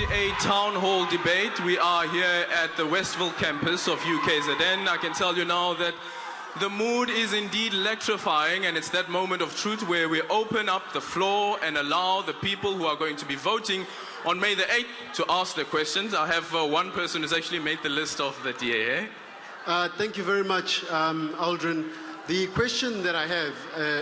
eNCA town hall debate. We are here at the Westville campus of UKZN. I can tell you now that the mood is indeed electrifying, and it's that moment of truth where we open up the floor and allow the people who are going to be voting on May the 8th to ask their questions. I have one person who's actually made the list of the DA. Thank you very much, Aldrin. The question that I have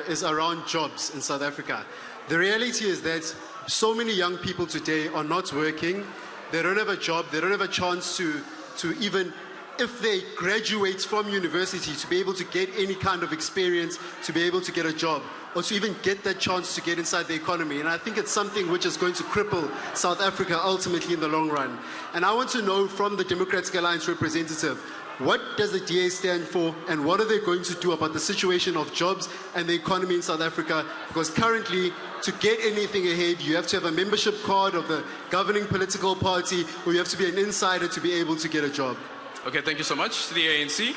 is around jobs in South Africa. The reality is that so many young people today are not working. They don't have a job. They don't have a chance to even, if they graduate from university, to be able to get any kind of experience, to be able to get a job, or to even get that chance to get inside the economy. And I think it's something which is going to cripple South Africa ultimately in the long run. And I want to know from the Democratic Alliance representative, what does the DA stand for, and what are they going to do about the situation of jobs and the economy in South Africa? Because currently, to get anything ahead, you have to have a membership card of the governing political party, or you have to be an insider to be able to get a job. Okay, thank you so much. The ANC.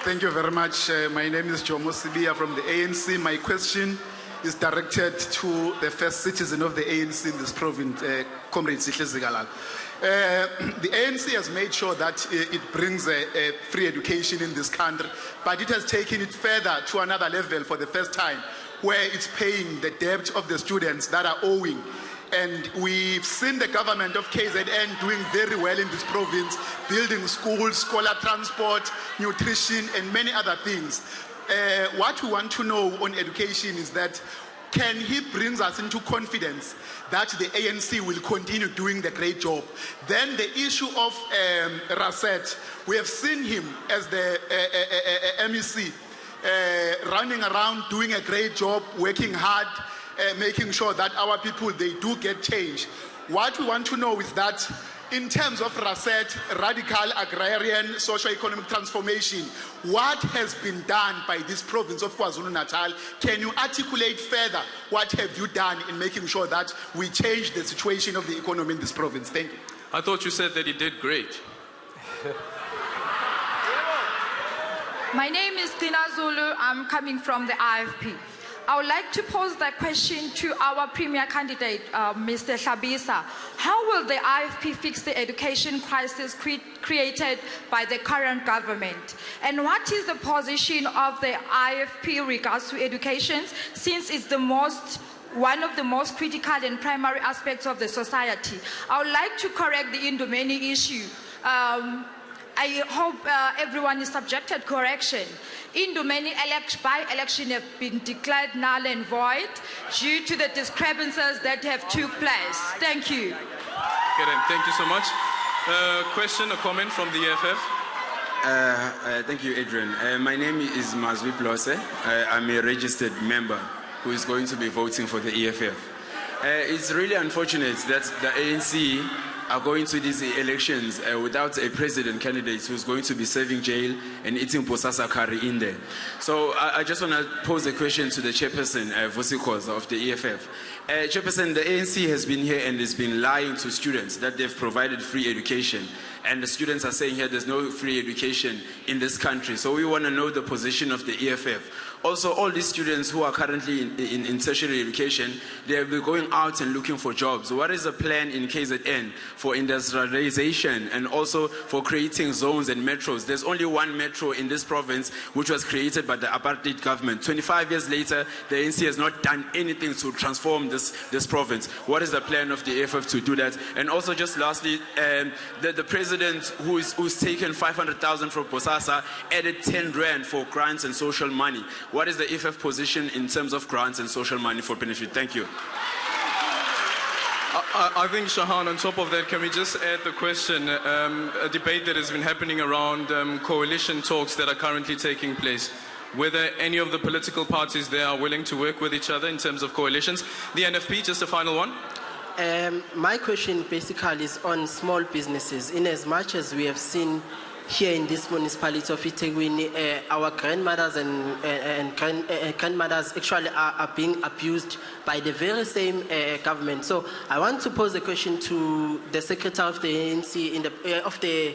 Thank you very much. My name is Jomo Sibia from the ANC. My question is directed to the first citizen of the ANC in this province, Comrade Sihle Zikalala. The ANC has made sure that it brings a free education in this country, but it has taken it further to another level for the first time, where it's paying the debt of the students that are owing. And we've seen the government of KZN doing very well in this province, building schools, scholar transport, nutrition, and many other things. What we want to know on education is that, can he bring us into confidence that the ANC will continue doing the great job? Then the issue of Raset, we have seen him as the MEC running around doing a great job, working hard, making sure that our people, they do get change. What we want to know is that in terms of Raset, radical agrarian socio-economic transformation, what has been done by this province of KwaZulu-Natal? Can you articulate further what have you done in making sure that we change the situation of the economy in this province? Thank you. I thought you said that he did great. My name is Tina Zulu. I'm coming from the IFP. I would like to pose that question to our premier candidate, Mr. Hlabisa. How will the IFP fix the education crisis created by the current government? And what is the position of the IFP regards to education, since it's one of the most critical and primary aspects of the society? I would like to correct the Indomeni issue. I hope everyone is subjected correction. Indomeni by-election have been declared null and void due to the discrepancies that have took place. Thank you. Okay, then, thank you so much. Question or comment from the EFF? Thank you, Adrian. My name is Mazwi Plose. I'm a registered member who is going to be voting for the EFF. It's really unfortunate that the ANC are going to these elections without a president candidate who's going to be serving jail and eating posasa curry in there. So I just want to pose a question to the chairperson, Vusikos, of the EFF. Chairperson, the ANC has been here and has been lying to students that they've provided free education. And the students are saying here there's no free education in this country. So we want to know the position of the EFF. Also, all these students who are currently in tertiary education, they will be going out and looking for jobs. What is the plan in KZN for industrialization and also for creating zones and metros? There's only one metro in this province which was created by the apartheid government. 25 years later, the ANC has not done anything to transform this province. What is the plan of the EFF to do that? And also, just lastly, the president who's taken 500,000 from Bosasa added 10 rand for grants and social money. What is the EFF position in terms of grants and social money for benefit? Thank you. I think, Shahan, on top of that, can we just add the question, a debate that has been happening around coalition talks that are currently taking place, whether any of the political parties there are willing to work with each other in terms of coalitions. The NFP, just a final one. My question basically is on small businesses. In as much as we have seen here in this municipality of eThekwini, our grandmothers and grandmothers actually are being abused by the very same government. So I want to pose a question to the Secretary of the ANC of the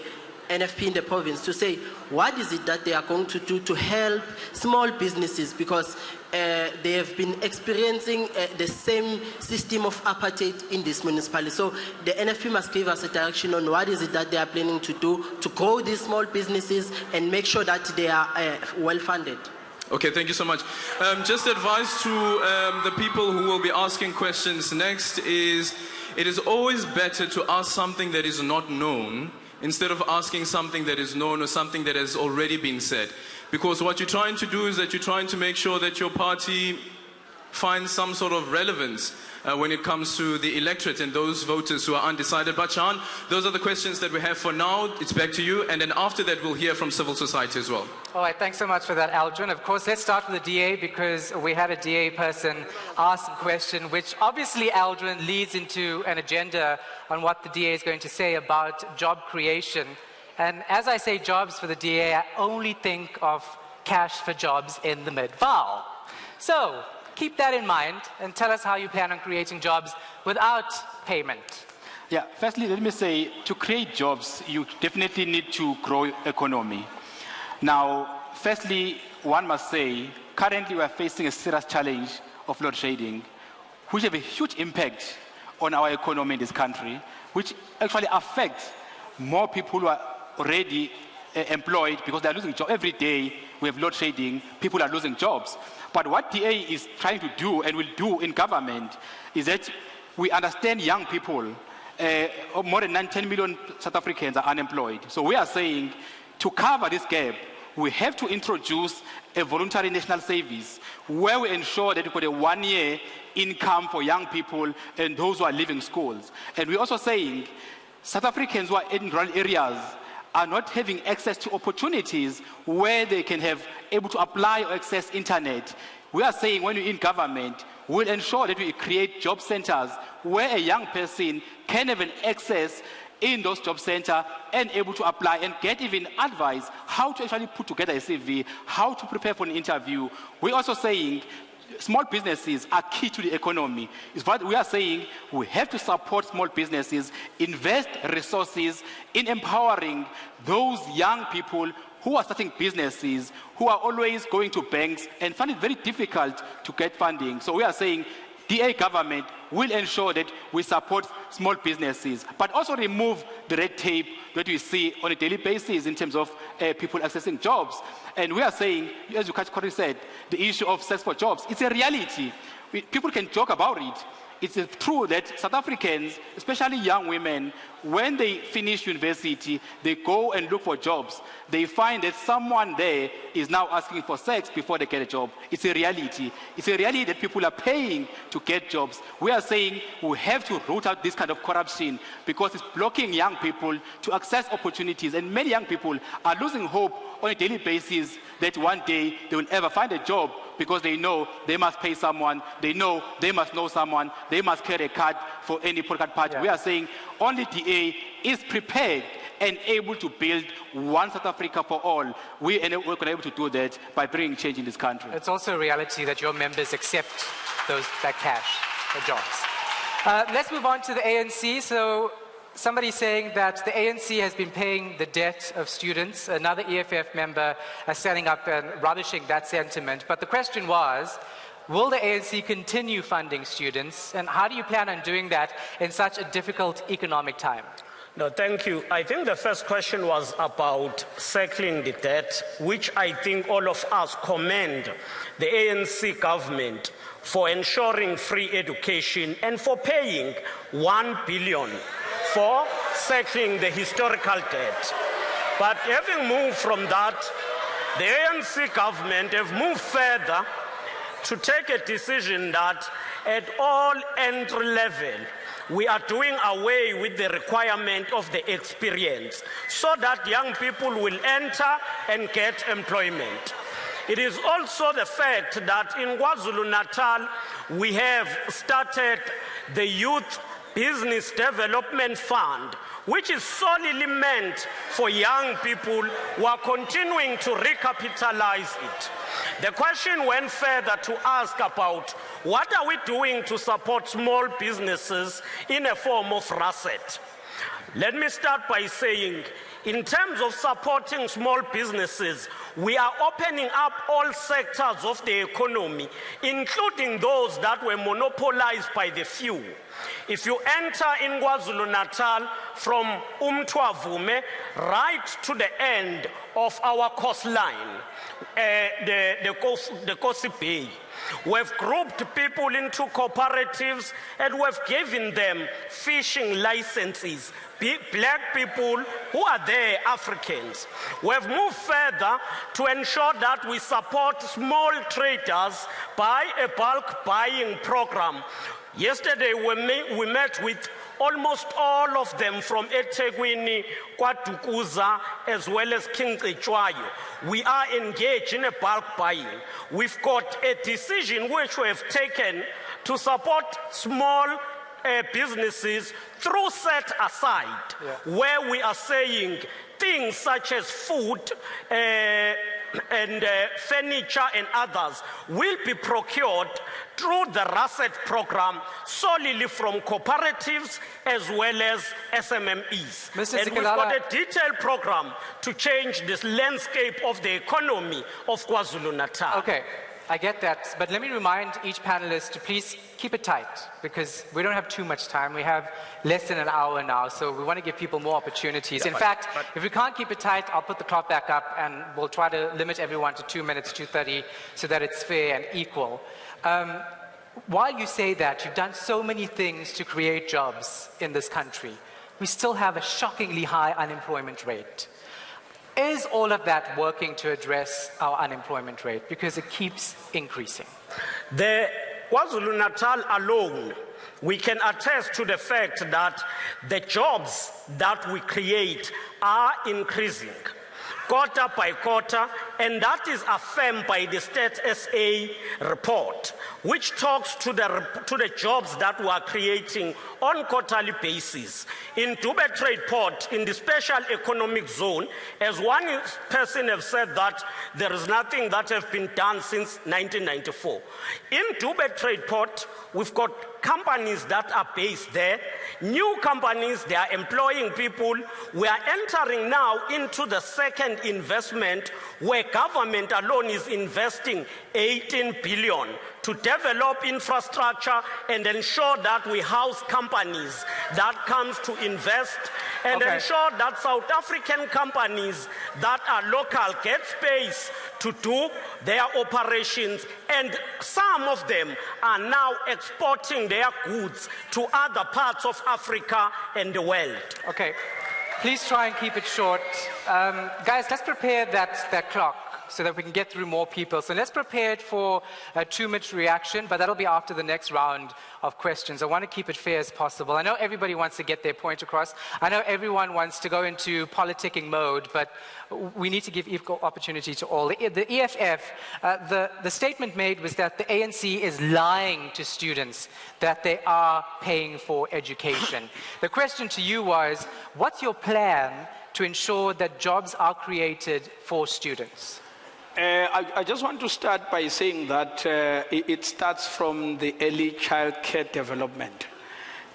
NFP in the province to say what is it that they are going to do to help small businesses, because they have been experiencing the same system of apartheid in this municipality. So the NFP must give us a direction on what is it that they are planning to do to grow these small businesses and make sure that they are well funded. Okay, thank you so much. Just advice to the people who will be asking questions next is, it is always better to ask something that is not known instead of asking something that is known or something that has already been said. Because what you're trying to do is that you're trying to make sure that your party finds some sort of relevance when it comes to the electorate and those voters who are undecided. But Shahan, those are the questions that we have for now. It's back to you. And then after that, we'll hear from civil society as well. All right, thanks so much for that, Aldrin. Of course, let's start with the DA, because we had a DA person ask a question, which obviously, Aldrin, leads into an agenda on what the DA is going to say about job creation. And as I say jobs for the DA, I only think of cash for jobs in the mid-val. So keep that in mind and tell us how you plan on creating jobs without payment. Yeah, firstly, let me say, to create jobs, you definitely need to grow economy. Now, firstly, one must say, currently we are facing a serious challenge of load shedding, which have a huge impact on our economy in this country, which actually affects more people who are already employed, because they are losing jobs. Every day we have load shedding, people are losing jobs. But what DA is trying to do and will do in government is that we understand young people, more than 10 million South Africans are unemployed. So we are saying, to cover this gap, we have to introduce a voluntary national service where we ensure that we've got a 1-year income for young people and those who are leaving schools. And we're also saying South Africans who are in rural areas are not having access to opportunities where they can have able to apply or access internet. We are saying, when we're in government, we'll ensure that we create job centers where a young person can have an access in those job centers and able to apply and get even advice how to actually put together a CV, how to prepare for an interview. We're also saying small businesses are key to the economy. It's what we are saying, we have to support small businesses, invest resources in empowering those young people who are starting businesses, who are always going to banks and find it very difficult to get funding. So we are saying DA government will ensure that we support small businesses, but also remove the red tape that we see on a daily basis in terms of people accessing jobs. And we are saying, as you correctly said, the issue of sex for jobs, it's a reality. People can joke about it. It's true that South Africans, especially young women, when they finish university, they go and look for jobs. They find that someone there is now asking for sex before they get a job. It's a reality. It's a reality that people are paying to get jobs. We are saying we have to root out this kind of corruption because it's blocking young people to access opportunities. And many young people are losing hope on a daily basis that one day they will ever find a job, because they know they must pay someone, they know they must know someone, they must carry a card for any political party. Yeah. We are saying only DA is prepared and able to build one South Africa for all. We're able to do that by bringing change in this country. It's also a reality that your members accept that cash for jobs. Let's move on to the ANC. So somebody's saying that the ANC has been paying the debt of students. Another EFF member is standing up and rubbishing that sentiment. But the question was, will the ANC continue funding students? And how do you plan on doing that in such a difficult economic time? No, thank you. I think the first question was about settling the debt, which I think all of us commend the ANC government for ensuring free education and for paying 1 billion for settling the historical debt. But having moved from that, the ANC government have moved further to take a decision that at all entry level, we are doing away with the requirement of the experience so that young people will enter and get employment. It is also the fact that in KwaZulu-Natal, we have started the Youth Business Development Fund, which is solely meant for young people who are continuing to recapitalize it. The question went further to ask about what are we doing to support small businesses in a form of RASET. Let me start by saying, In terms of supporting small businesses, we are opening up all sectors of the economy, including those that were monopolized by the few. If you enter in KwaZulu-Natal from Umtwavume right to the end of our coastline, the Kosi Bay, we've grouped people into cooperatives and we've given them fishing licenses. Black people who are there, Africans. We've moved further to ensure that we support small traders by a bulk buying program. Yesterday we met with almost all of them from eThekwini, KwaDukuza, as well as King Echwayo. We are engaged in a bulk buying. We've got a decision which we have taken to support small businesses through set aside, where we are saying things such as food and furniture and others will be procured through the RASET program solely from cooperatives as well as SMMEs. And we've got a detailed program to change this landscape of the economy of KwaZulu-Natal. Okay. I get that, but let me remind each panelist to please keep it tight because we don't have too much time. We have less than an hour now, so we want to give people more opportunities. In fact, if we can't keep it tight, I'll put the clock back up and we'll try to limit everyone to 2 minutes, 2:30, so that it's fair and equal. While you say that, you've done so many things to create jobs in this country. We still have a shockingly high unemployment rate. Is all of that working to address our unemployment rate? Because it keeps increasing. The KwaZulu-Natal alone, we can attest to the fact that the jobs that we create are increasing quarter by quarter, and that is affirmed by the State SA report, which talks to the jobs that we are creating on quarterly basis. In Durban Trade Port, in the special economic zone, as one person has said that there is nothing that has been done since 1994. In Durban Trade Port, we've got companies that are based there, new companies, they are employing people. We are entering now into the second investment where government alone is investing 18 billion to develop infrastructure and ensure that we house companies that comes to invest and ensure that South African companies that are local get space to do their operations, and some of them are now exporting their goods to other parts of Africa and the world. Okay, please try and keep it short. Guys, let's prepare that clock so that we can get through more people. So let's prepare it for a 2-minute reaction, but that'll be after the next round of questions. I want to keep it fair as possible. I know everybody wants to get their point across. I know everyone wants to go into politicking mode, but we need to give equal opportunity to all. The EFF, the statement made was that the ANC is lying to students that they are paying for education. The question to you was, what's your plan to ensure that jobs are created for students? I just want to start by saying that it starts from the early child care development.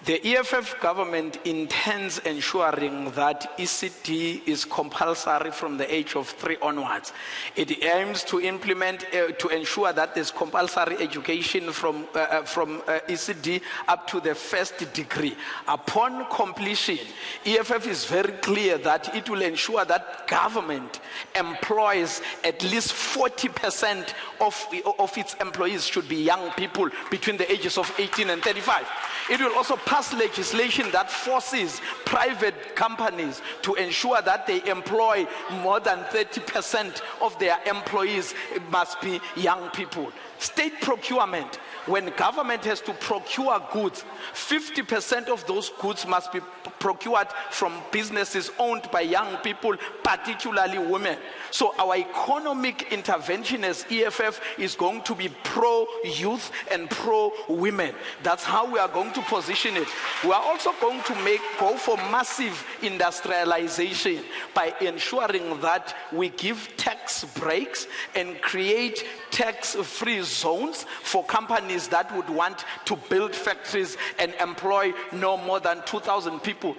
The EFF government intends ensuring that ECD is compulsory from the age of 3 onwards. It aims to implement, to ensure that there's compulsory education from ECD up to the first degree. Upon completion, EFF is very clear that it will ensure that government employs at least 40% of its employees should be young people between the ages of 18 and 35. It will also pass legislation that forces private companies to ensure that they employ more than 30% of their employees must be young people. State procurement, when government has to procure goods, 50% of those goods must be procured from businesses owned by young people, particularly women. So our economic intervention as EFF is going to be pro-youth and pro-women. That's how we are going to position it. We are also going to go for massive industrialization by ensuring that we give tax tax breaks and create tax-free zones for companies that would want to build factories and employ no more than 2,000 people,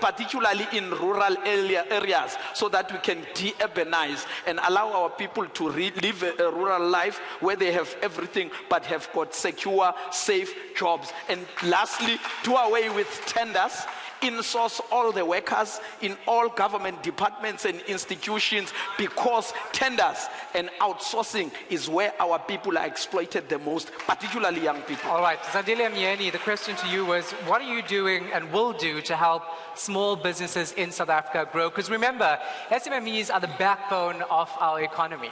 particularly in rural areas, so that we can de-urbanize and allow our people to live a rural life where they have everything but have got secure, safe jobs. And lastly, do away with tenders, in-source all the workers in all government departments and institutions, because tenders and outsourcing is where our people are exploited the most, particularly young people. All right, Zandile Myeni, the question to you was, what are you doing and will do to help small businesses in South Africa grow? Because remember, SMMEs are the backbone of our economy.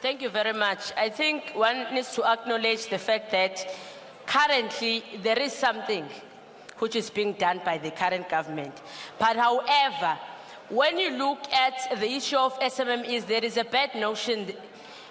Thank you very much. I think one needs to acknowledge the fact that currently there is something which is being done by the current government. But however, when you look at the issue of SMMEs, there is a bad notion,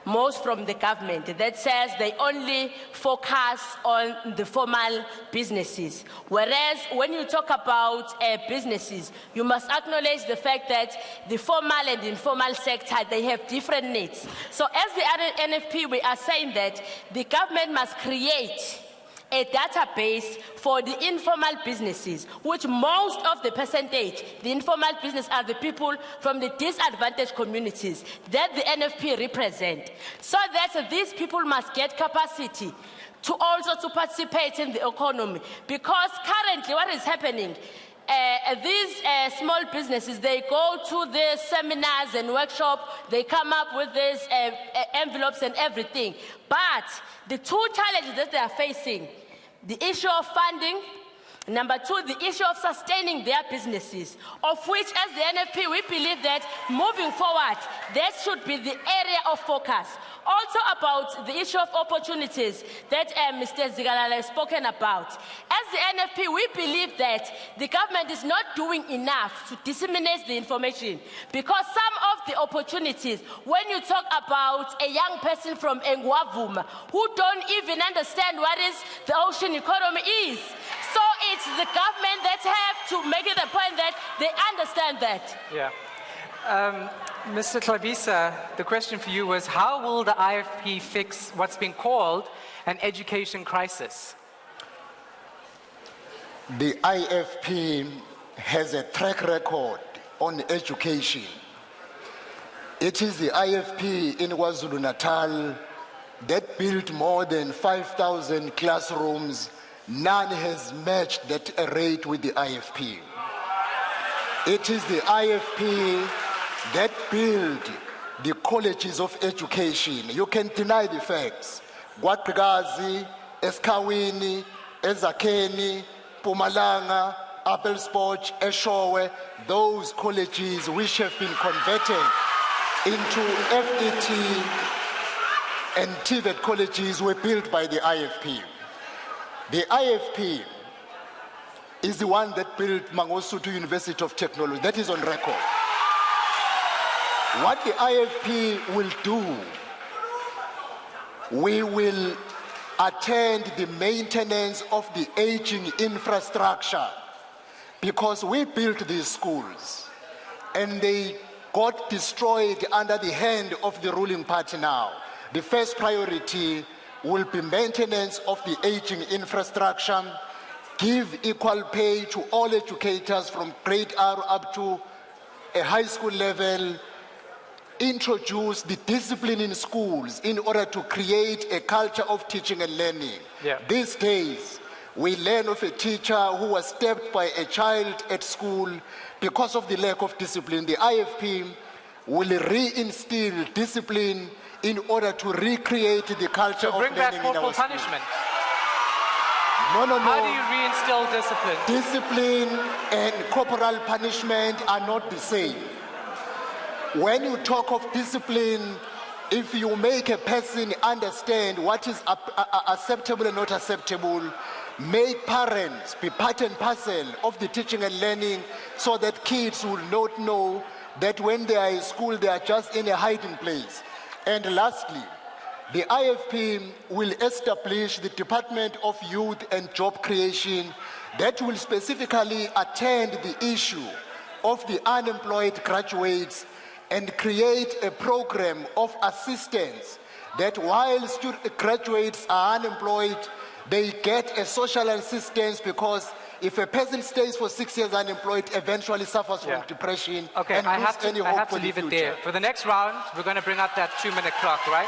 most from the government, that says they only focus on the formal businesses. Whereas when you talk about businesses, you must acknowledge the fact that the formal and informal sector, they have different needs. So as the NFP, we are saying that the government must create a database for the informal businesses, which most of the percentage, the informal business are the people from the disadvantaged communities that the NFP represent, so that these people must get capacity to also to participate in the economy. Because currently what is happening, these small businesses, they go to the seminars and workshops, they come up with these envelopes and everything. But the two challenges that they are facing, the issue of funding, number two, the issue of sustaining their businesses, of which as the NFP, we believe that moving forward, that should be the area of focus. Also about the issue of opportunities that Mr. Zigalala has spoken about. As the NFP, we believe that the government is not doing enough to disseminate the information, because some of the opportunities, when you talk about a young person from Engwavuma who don't even understand what is the ocean economy is, so it's the government that have to make it a point that they understand that. Yeah. Mr. Tlabisa, the question for you was, how will the IFP fix what's been called an education crisis? The IFP has a track record on education. It is the IFP in KwaZulu-Natal that built more than 5,000 classrooms. None has matched that rate with the IFP. It is the IFP that built the colleges of education. You can deny the facts. Gwaqikazi, Eskawini, Ezakeni, Pumalanga, Abelspoch, Eshowe, those colleges which have been converted into FET and TVET colleges were built by the IFP. The IFP is the one that built Mangosuthu University of Technology. That is on record. What the IFP will do, we will attend the maintenance of the aging infrastructure, because we built these schools and they got destroyed under the hand of the ruling party now. The first priority will be maintenance of the aging infrastructure, give equal pay to all educators from grade R up to a high school level, introduce the discipline in schools in order to create a culture of teaching and learning. These days, we learn of a teacher who was stabbed by a child at school because of the lack of discipline. The IFP will reinstill discipline in order to recreate the culture of learning in our schools. So bring back corporal punishment. No. How do you reinstill discipline? Discipline and corporal punishment are not the same. When you talk of discipline, if you make a person understand what is acceptable and not acceptable, make parents be part and parcel of the teaching and learning, so that kids will not know that when they are in school, they are just in a hiding place. And lastly, the IFP will establish the Department of Youth and Job Creation that will specifically attend the issue of the unemployed graduates and create a program of assistance that while graduates are unemployed, they get a social assistance, because if a person stays for 6 years unemployed, eventually suffers from depression and loses any hope for the leave it future. there. For the next round, we're going to bring up that 2-minute clock, right?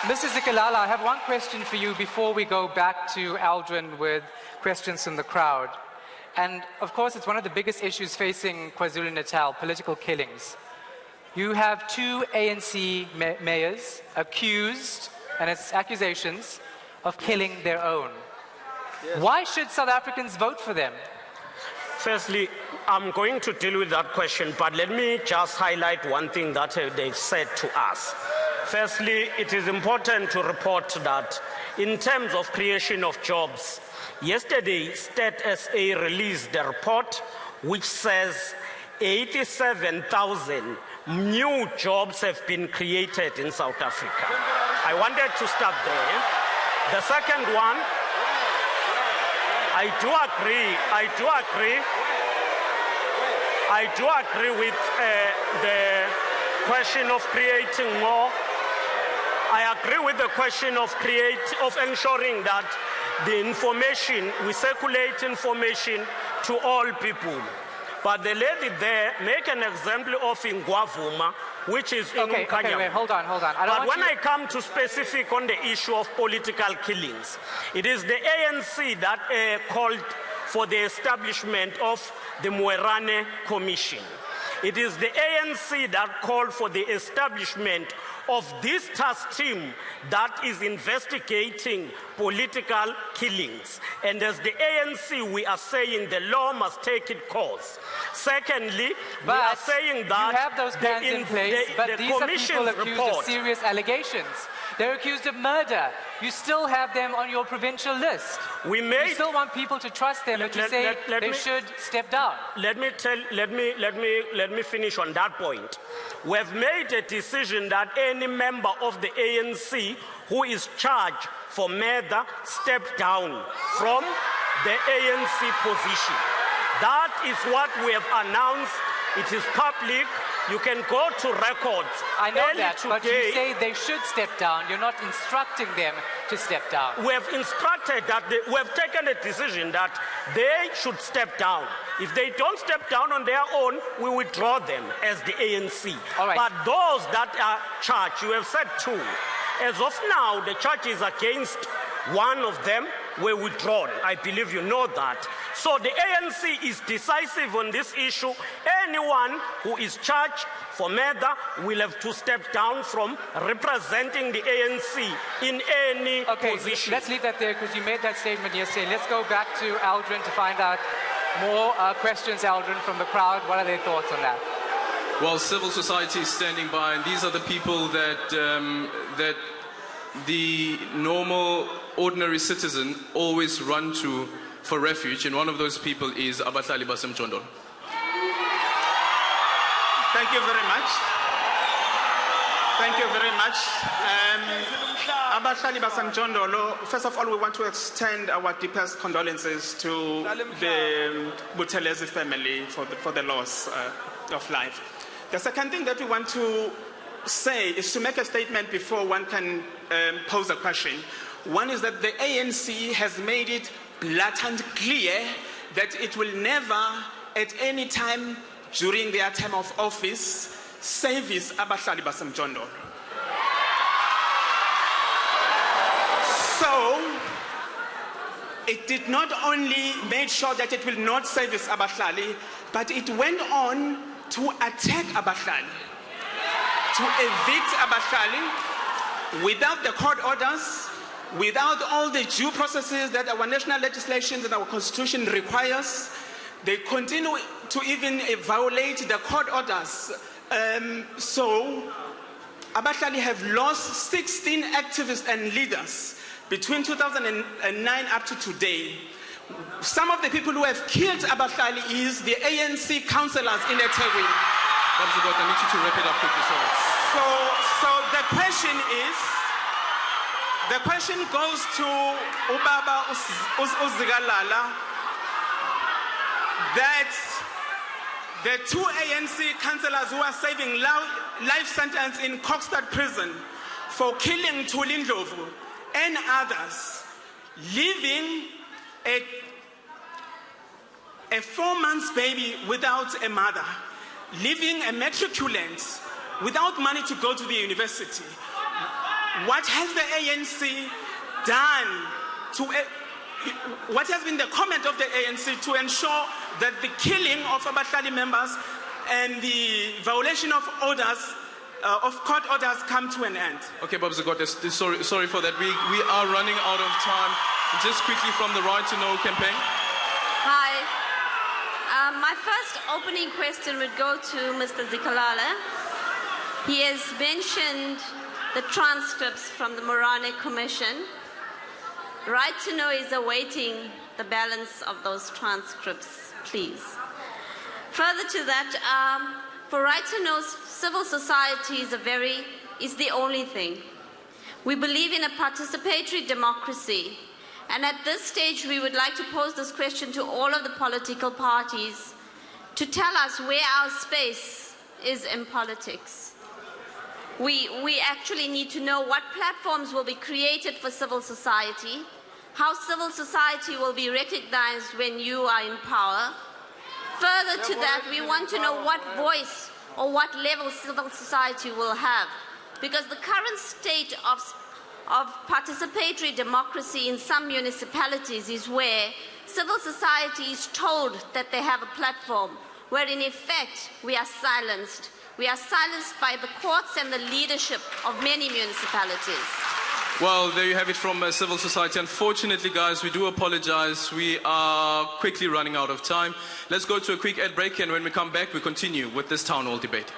Mr. Zikalala, I have one question for you before we go back to Aldrin with questions from the crowd. And of course, it's one of the biggest issues facing KwaZulu-Natal, political killings. You have 2 ANC mayors accused, and it's accusations, of killing their own. Yes. Why should South Africans vote for them? Firstly, I'm going to deal with that question, but let me just highlight one thing that they've said to us. Firstly, it is important to report that in terms of creation of jobs, yesterday State SA released a report which says 87,000 new jobs have been created in South Africa. I wanted to start there. The second one, I do agree with the question of creating more. I agree with the question of ensuring that the information, we circulate information to all people. But the lady there make an example of Ngwavuma, which is in Okay, wait, hold on. But when I come to specific on the issue of political killings, it is the ANC that called for the establishment of the Mwerane Commission. It is the ANC that called for the establishment of this task team that is investigating political killings. And as the ANC, we are saying the law must take its course. Secondly, we are saying that you have those plans in place, but these are people accused of serious allegations. They're accused of murder. You still have them on your provincial list. You still want people to trust them, but you say they should step down. Let me finish on that point. We have made a decision that any member of the ANC who is charged for murder step down from the ANC position. That is what we have announced. It is public. You can go to records. I know that, but you say they should step down. You're not instructing them to step down. We have instructed that we have taken a decision that they should step down. If they don't step down on their own, we withdraw them as the ANC. All right. But those that are charged, you have said 2. As of now, the charges against one of them were withdrawn. I believe you know that. So the ANC is decisive on this issue. Anyone who is charged for murder will have to step down from representing the ANC in any position. Let's leave that there because you made that statement yesterday. Let's go back to Aldrin to find out more questions, Aldrin, from the crowd. What are their thoughts on that? Well, civil society is standing by, and these are the people that that the normal, ordinary citizen always run to for refuge, and one of those people is Abahlali Basemjondolo. Thank you very much. Thank you very much. Abahlali Basemjondolo, first of all, we want to extend our deepest condolences to the Buthelezi family for the loss of life. The second thing that we want to say is to make a statement before one can pose a question. One is that the ANC has made it blatant clear that it will never, at any time during their term of office, service Abahlali Basemjondolo. So, it did not only make sure that it will not service Abahlali, but it went on to attack Abahlali, to evict Abahlali without the court orders, without all the due processes that our national legislation and our constitution requires. They continue to even violate the court orders. So Abahlali have lost 16 activists and leaders between 2009 up to today. Some of the people who have killed Abahlali is the ANC councillors in eThekwini. I need you to wrap it up quickly, sorry. So the question goes to Ubaba Uzikalala that the 2 ANC councillors who are serving life sentence in Kokstad prison for killing Thuli Ndlovu and others, leaving a 4-month baby without a mother, leaving a matriculant without money to go to the university. What has the ANC done to, what has been the comment of the ANC to ensure that the killing of Abahlali members and the violation of orders, of court orders, come to an end? Okay, Bob Zagotes, sorry for that. We are running out of time. Just quickly from the Right to Know campaign. Hi. My first opening question would go to Mr. Zikalala. He has mentioned the transcripts from the Morane Commission. Right to Know is awaiting the balance of those transcripts, please. Further to that, for Right to Know, civil society is the only thing. We believe in a participatory democracy. And at this stage, we would like to pose this question to all of the political parties to tell us where our space is in politics. We actually need to know what platforms will be created for civil society, how civil society will be recognized when you are in power. Further to that, we want to know what voice or what level civil society will have. Because the current state of participatory democracy in some municipalities is where civil society is told that they have a platform, where in effect we are silenced. We are silenced by the courts and the leadership of many municipalities. Well, there you have it from civil society. Unfortunately, guys, we do apologize. We are quickly running out of time. Let's go to a quick ad break, and when we come back, we continue with this town hall debate.